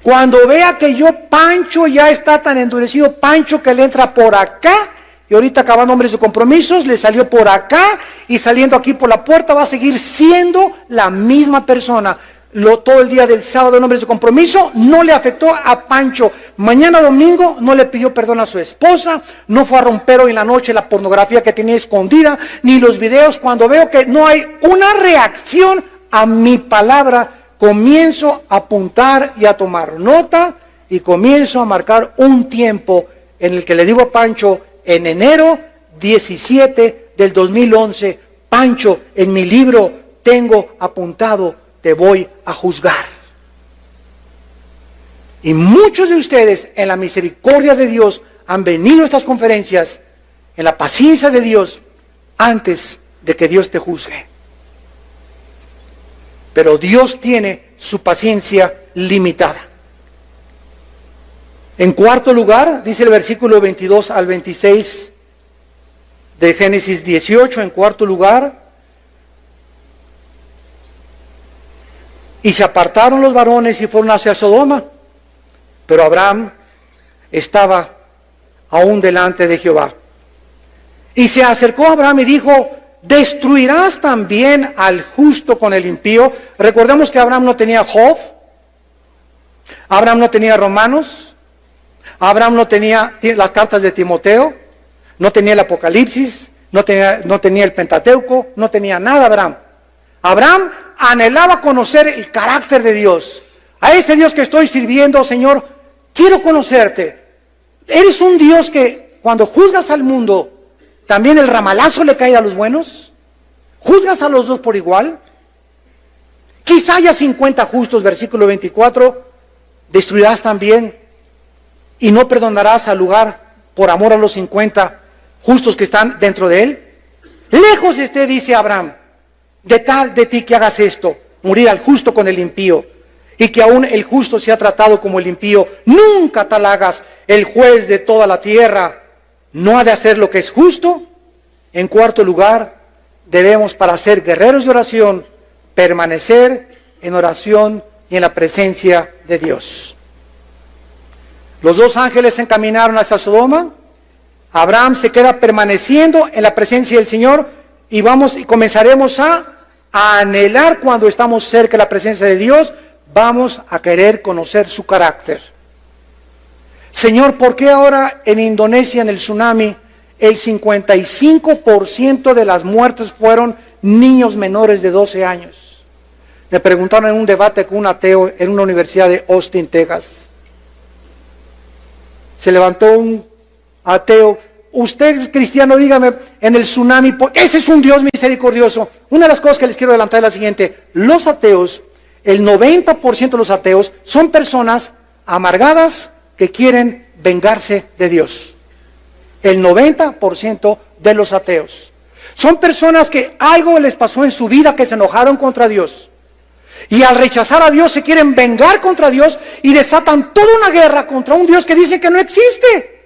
cuando vea que Pancho ya está tan endurecido, Pancho que le entra por acá, y ahorita acabando hombres de compromisos, le salió por acá, y saliendo aquí por la puerta va a seguir siendo la misma persona. Todo el día del sábado en hombres de compromiso no le afectó a Pancho. Mañana domingo no le pidió perdón a su esposa, no fue a romper hoy en la noche la pornografía que tenía escondida, ni los videos. Cuando veo que no hay una reacción a mi palabra, comienzo a apuntar y a tomar nota, y comienzo a marcar un tiempo en el que le digo a Pancho, en enero 17 del 2011, Pancho, en mi libro tengo apuntado, te voy a juzgar. Y muchos de ustedes, en la misericordia de Dios, han venido a estas conferencias, en la paciencia de Dios, antes de que Dios te juzgue. Pero Dios tiene su paciencia limitada. En cuarto lugar, dice el versículo 22 al 26 de Génesis 18, en cuarto lugar, y se apartaron los varones y fueron hacia Sodoma, pero Abraham estaba aún delante de Jehová. Y se acercó a Abraham y dijo: ¿destruirás también al justo con el impío? Recordemos que Abraham no tenía Job, Abraham no tenía Romanos, Abraham no tenía las cartas de Timoteo, no tenía el Apocalipsis, no tenía el Pentateuco, no tenía nada Abraham. Abraham anhelaba conocer el carácter de Dios. A ese Dios que estoy sirviendo, Señor, quiero conocerte. ¿Eres un Dios que cuando juzgas al mundo, también el ramalazo le cae a los buenos? ¿Juzgas a los dos por igual? Quizá haya 50 justos, versículo 24, destruirás también y no perdonarás al lugar por amor a los 50 justos que están dentro de él. Lejos esté, dice Abraham, de ti que hagas esto, morir al justo con el impío, y que aún el justo sea tratado como el impío. Nunca tal hagas. El juez de toda la tierra no ha de hacer lo que es justo. En cuarto lugar, debemos, para ser guerreros de oración, permanecer en oración y en la presencia de Dios. Los dos ángeles se encaminaron hacia Sodoma. Abraham se queda permaneciendo en la presencia del Señor, y comenzaremos a anhelar, cuando estamos cerca de la presencia de Dios, vamos a querer conocer su carácter. Señor, ¿por qué ahora en Indonesia, en el tsunami, el 55% de las muertes fueron niños menores de 12 años? Me preguntaron en un debate con un ateo en una universidad de Austin, Texas. Se levantó un ateo: usted, cristiano, dígame, en el tsunami, ese es un Dios misericordioso. Una de las cosas que les quiero adelantar es la siguiente: los ateos, el 90% de los ateos son personas amargadas que quieren vengarse de Dios. El 90% de los ateos son personas que algo les pasó en su vida, que se enojaron contra Dios, y al rechazar a Dios se quieren vengar contra Dios y desatan toda una guerra contra un Dios que dice que no existe.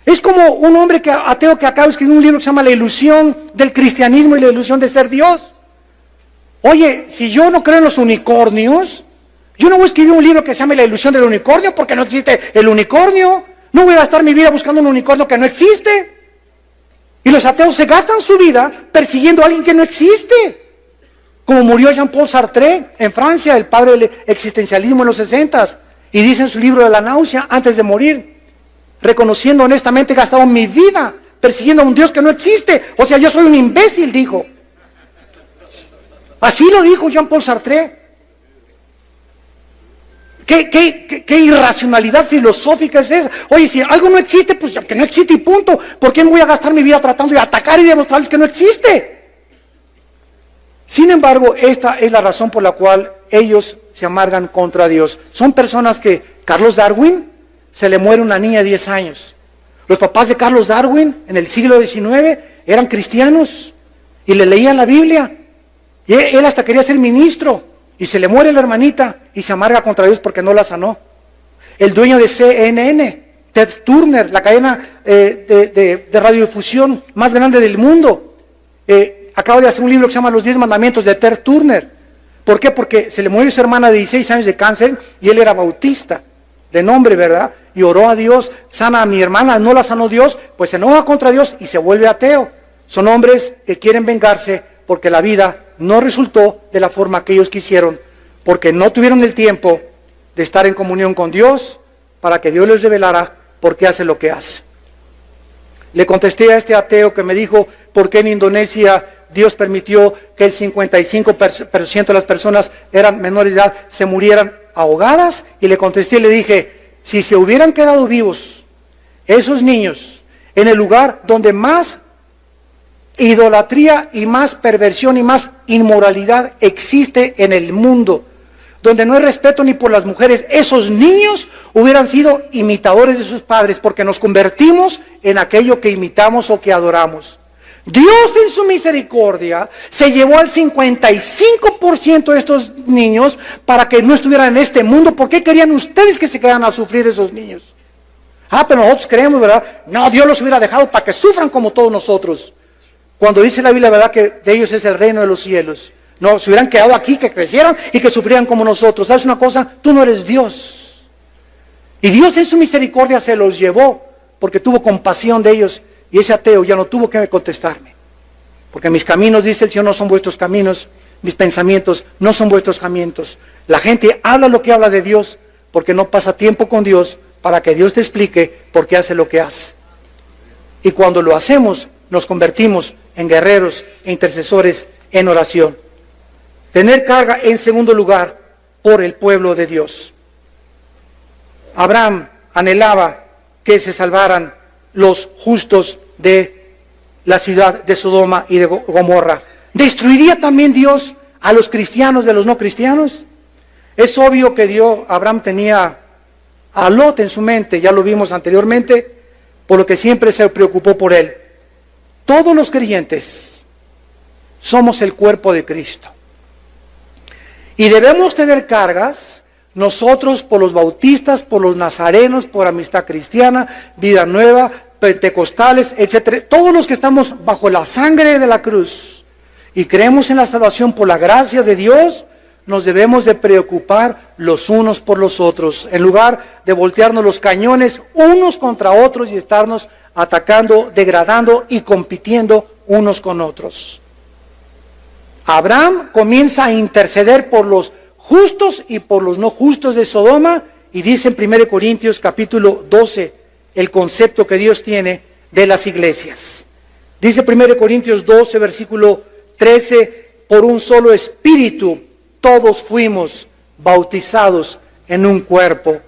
Es como un hombre ateo que acaba de escribir un libro que se llama La ilusión del cristianismo y la ilusión de ser Dios. Oye, si yo no creo en los unicornios, yo no voy a escribir un libro que se llame La ilusión del unicornio, porque no existe el unicornio. No voy a gastar mi vida buscando un unicornio que no existe. Y los ateos se gastan su vida persiguiendo a alguien que no existe. Como murió Jean-Paul Sartre en Francia, el padre del existencialismo en los 60s, y dice en su libro de la náusea, antes de morir, reconociendo honestamente, he gastado mi vida persiguiendo a un Dios que no existe. O sea, yo soy un imbécil, dijo. Así lo dijo Jean-Paul Sartre. ¿Qué irracionalidad filosófica es esa? Oye, si algo no existe, pues que no existe y punto. ¿Por qué me voy a gastar mi vida tratando de atacar y demostrarles que no existe? Sin embargo, esta es la razón por la cual ellos se amargan contra Dios. Son personas que, Carlos Darwin, se le muere una niña de 10 años. Los papás de Carlos Darwin, en el siglo XIX, eran cristianos y le leían la Biblia. Y él hasta quería ser ministro. Y se le muere la hermanita y se amarga contra Dios porque no la sanó. El dueño de CNN, Ted Turner, la cadena de radiodifusión más grande del mundo, acaba de hacer un libro que se llama Los 10 Mandamientos de Ted Turner. ¿Por qué? Porque se le murió su hermana de 16 años de cáncer y él era bautista, de nombre, ¿verdad? Y oró a Dios: sana a mi hermana, no la sanó Dios, pues se enoja contra Dios y se vuelve ateo. Son hombres que quieren vengarse porque la vida no resultó de la forma que ellos quisieron, porque no tuvieron el tiempo de estar en comunión con Dios para que Dios les revelara por qué hace lo que hace. Le contesté a este ateo que me dijo por qué en Indonesia Dios permitió que el 55% de las personas eran menores de edad se murieran ahogadas, y le contesté y le dije: si se hubieran quedado vivos esos niños en el lugar donde más idolatría y más perversión y más inmoralidad existe en el mundo, donde no hay respeto ni por las mujeres, esos niños hubieran sido imitadores de sus padres, porque nos convertimos en aquello que imitamos o que adoramos. Dios en su misericordia se llevó al 55% de estos niños para que no estuvieran en este mundo. ¿Por qué querían ustedes que se quedaran a sufrir esos niños? Pero nosotros creemos, ¿verdad? No, Dios los hubiera dejado para que sufran como todos nosotros. Cuando dice la Biblia, ¿verdad?, que de ellos es el reino de los cielos. No, se hubieran quedado aquí, que crecieran y que sufrieran como nosotros. ¿Sabes una cosa? Tú no eres Dios. Y Dios en su misericordia se los llevó porque tuvo compasión de ellos, y ese ateo ya no tuvo que contestarme. Porque mis caminos, dice el Señor, no son vuestros caminos, mis pensamientos no son vuestros caminos. La gente habla lo que habla de Dios porque no pasa tiempo con Dios para que Dios te explique por qué hace lo que hace. Y cuando lo hacemos, nos convertimos en guerreros e intercesores en oración. Tener carga, en segundo lugar, por el pueblo de Dios. Abraham anhelaba que se salvaran los justos de la ciudad de Sodoma y de Gomorra. ¿Destruiría también Dios a los cristianos de los no cristianos? Es obvio que Abraham tenía a Lot en su mente, ya lo vimos anteriormente, por lo que siempre se preocupó por él. Todos los creyentes somos el cuerpo de Cristo. Y debemos tener cargas, nosotros por los bautistas, por los nazarenos, por Amistad Cristiana, Vida Nueva, pentecostales, etcétera. Todos los que estamos bajo la sangre de la cruz y creemos en la salvación por la gracia de Dios, nos debemos de preocupar los unos por los otros, en lugar de voltearnos los cañones unos contra otros y estarnos atacando, degradando y compitiendo unos con otros. Abraham comienza a interceder por los justos y por los no justos de Sodoma, y dice en 1 Corintios capítulo 12 el concepto que Dios tiene de las iglesias. Dice 1 Corintios 12 versículo 13, por un solo espíritu todos fuimos bautizados en un cuerpo.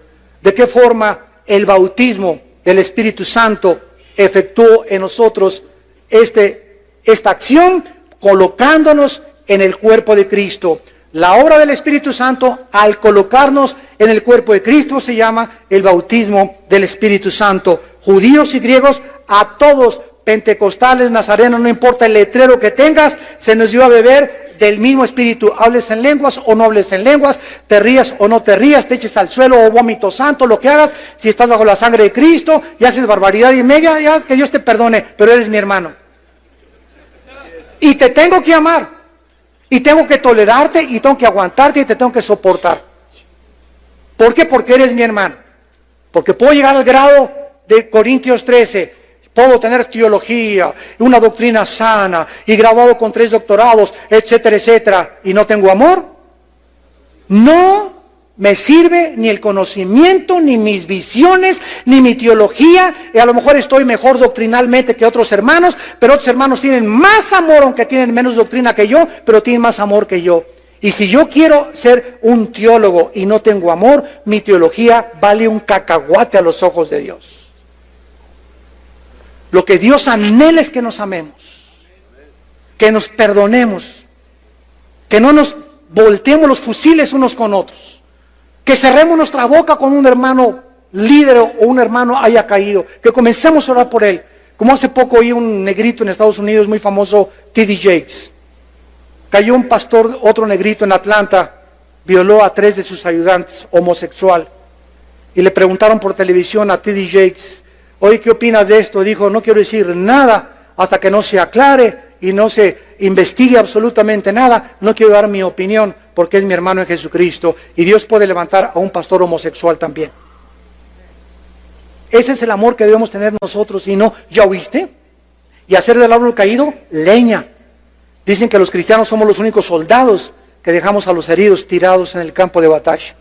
¿De qué forma el bautismo del Espíritu Santo efectuó en nosotros esta acción? Colocándonos en el cuerpo de Cristo. La obra del Espíritu Santo, al colocarnos en el cuerpo de Cristo, se llama el bautismo del Espíritu Santo. Judíos y griegos, a todos, pentecostales, nazarenos, no importa el letrero que tengas, se nos dio a beber del mismo Espíritu. Hables en lenguas o no hables en lenguas, te rías o no te rías, te eches al suelo o vómito santo, lo que hagas, si estás bajo la sangre de Cristo y haces barbaridad y media, ya que Dios te perdone, pero eres mi hermano. Y te tengo que amar. Y tengo que tolerarte, y tengo que aguantarte, y te tengo que soportar. ¿Por qué? Porque eres mi hermano. Porque puedo llegar al grado de Corintios 13. Puedo tener teología, una doctrina sana, y graduado con 3 doctorados, etcétera, etcétera. ¿Y no tengo amor? No me sirve ni el conocimiento, ni mis visiones, ni mi teología. Y a lo mejor estoy mejor doctrinalmente que otros hermanos, pero otros hermanos tienen más amor, aunque tienen menos doctrina que yo, pero tienen más amor que yo. Y si yo quiero ser un teólogo y no tengo amor, mi teología vale un cacahuate a los ojos de Dios. Lo que Dios anhela es que nos amemos, que nos perdonemos, que no nos volteemos los fusiles unos con otros. Que cerremos nuestra boca con un hermano líder o un hermano haya caído. Que comencemos a orar por él. Como hace poco oí un negrito en Estados Unidos muy famoso, T.D. Jakes. Cayó un pastor, otro negrito en Atlanta, violó a 3 de sus ayudantes, homosexual. Y le preguntaron por televisión a T.D. Jakes, oye, ¿qué opinas de esto? Dijo, no quiero decir nada hasta que no se aclare y no se investigue absolutamente nada. No quiero dar mi opinión porque es mi hermano en Jesucristo y Dios puede levantar a un pastor homosexual también. Ese es el amor que debemos tener nosotros, y no, ¿ya oíste? Y hacer del árbol caído leña. Dicen que los cristianos somos los únicos soldados que dejamos a los heridos tirados en el campo de batalla.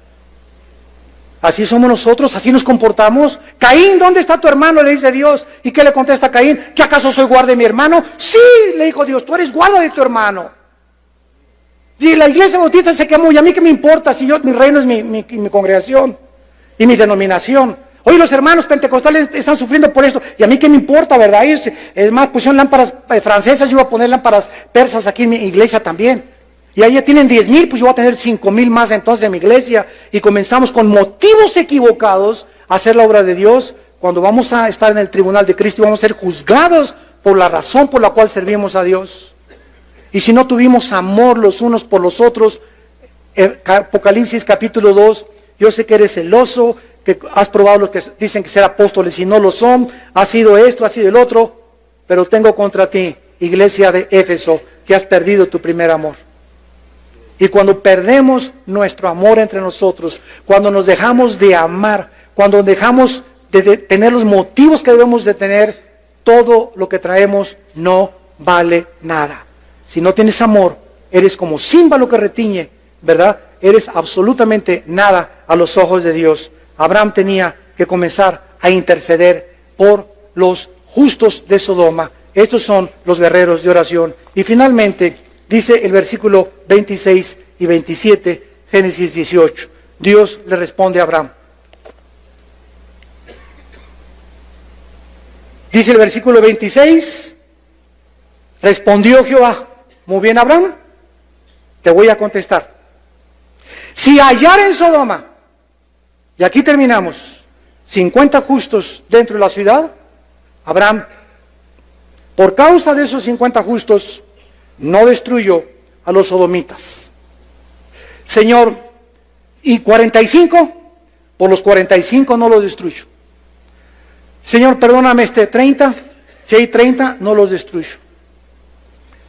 Así somos nosotros, así nos comportamos. Caín, ¿dónde está tu hermano? Le dice Dios. ¿Y qué le contesta Caín? ¿Que acaso soy guarda de mi hermano? Sí, le dijo Dios, tú eres guarda de tu hermano. Y la iglesia bautista se quemó, y a mí qué me importa si mi reino es mi congregación y mi denominación. Hoy los hermanos pentecostales están sufriendo por esto, y a mí qué me importa, ¿verdad? Es más, pusieron lámparas francesas, yo voy a poner lámparas persas aquí en mi iglesia también. Y ahí ya tienen 10,000, pues yo voy a tener 5,000 más entonces en mi iglesia. Y comenzamos con motivos equivocados a hacer la obra de Dios, cuando vamos a estar en el tribunal de Cristo y vamos a ser juzgados por la razón por la cual servimos a Dios. Y si no tuvimos amor los unos por los otros, Apocalipsis capítulo 2, yo sé que eres celoso, que has probado lo que dicen que ser apóstoles y no lo son, ha sido esto, ha sido el otro, pero tengo contra ti, iglesia de Éfeso, que has perdido tu primer amor. Y cuando perdemos nuestro amor entre nosotros, cuando nos dejamos de amar, cuando dejamos de tener los motivos que debemos de tener, todo lo que traemos no vale nada. Si no tienes amor, eres como címbalo que retiñe, ¿verdad? Eres absolutamente nada a los ojos de Dios. Abraham tenía que comenzar a interceder por los justos de Sodoma. Estos son los guerreros de oración. Y finalmente, dice el versículo 26 y 27, Génesis 18. Dios le responde a Abraham. Dice el versículo 26, respondió Jehová, muy bien Abraham, te voy a contestar. Si hallar en Sodoma, y aquí terminamos, 50 justos dentro de la ciudad, Abraham, por causa de esos 50 justos, no destruyó a los sodomitas. Señor, ¿y 45? Por los 45 no los destruyo. Señor, perdóname 30, si hay 30, no los destruyo.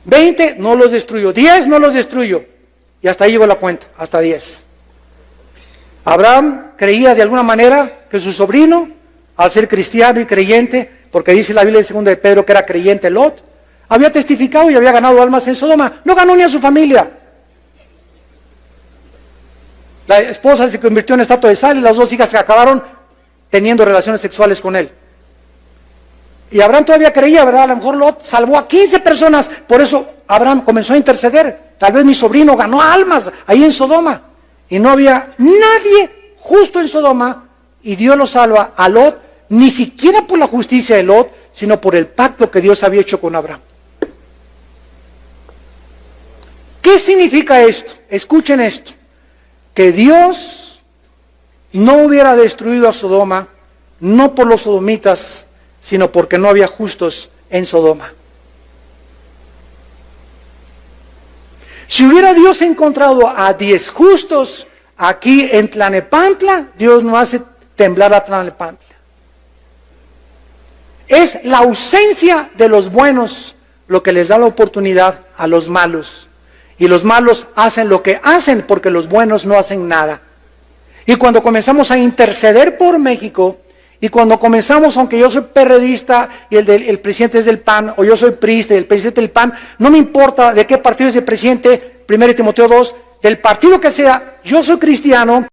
20, no los destruyo. 10, no los destruyo. Y hasta ahí llevo la cuenta, hasta 10. Abraham creía de alguna manera que su sobrino, al ser cristiano y creyente, porque dice la Biblia en 2 de Pedro que era creyente Lot, había testificado y había ganado almas en Sodoma. No ganó ni a su familia. La esposa se convirtió en estatua de sal y las dos hijas se acabaron teniendo relaciones sexuales con él. Y Abraham todavía creía, ¿verdad? A lo mejor Lot salvó a 15 personas. Por eso Abraham comenzó a interceder. Tal vez mi sobrino ganó almas ahí en Sodoma. Y no había nadie justo en Sodoma. Y Dios lo salva a Lot, ni siquiera por la justicia de Lot, sino por el pacto que Dios había hecho con Abraham. ¿Qué significa esto? Escuchen esto. Que Dios no hubiera destruido a Sodoma, no por los sodomitas, sino porque no había justos en Sodoma. Si hubiera Dios encontrado a 10 justos aquí en Tlalnepantla, Dios no hace temblar a Tlalnepantla. Es la ausencia de los buenos lo que les da la oportunidad a los malos. Y los malos hacen lo que hacen porque los buenos no hacen nada. Y cuando comenzamos a interceder por México, y cuando comenzamos, aunque yo soy perredista y el presidente es del PAN, o yo soy priista y el presidente del PAN, no me importa de qué partido es el presidente, 1 Timoteo 2, del partido que sea, yo soy cristiano,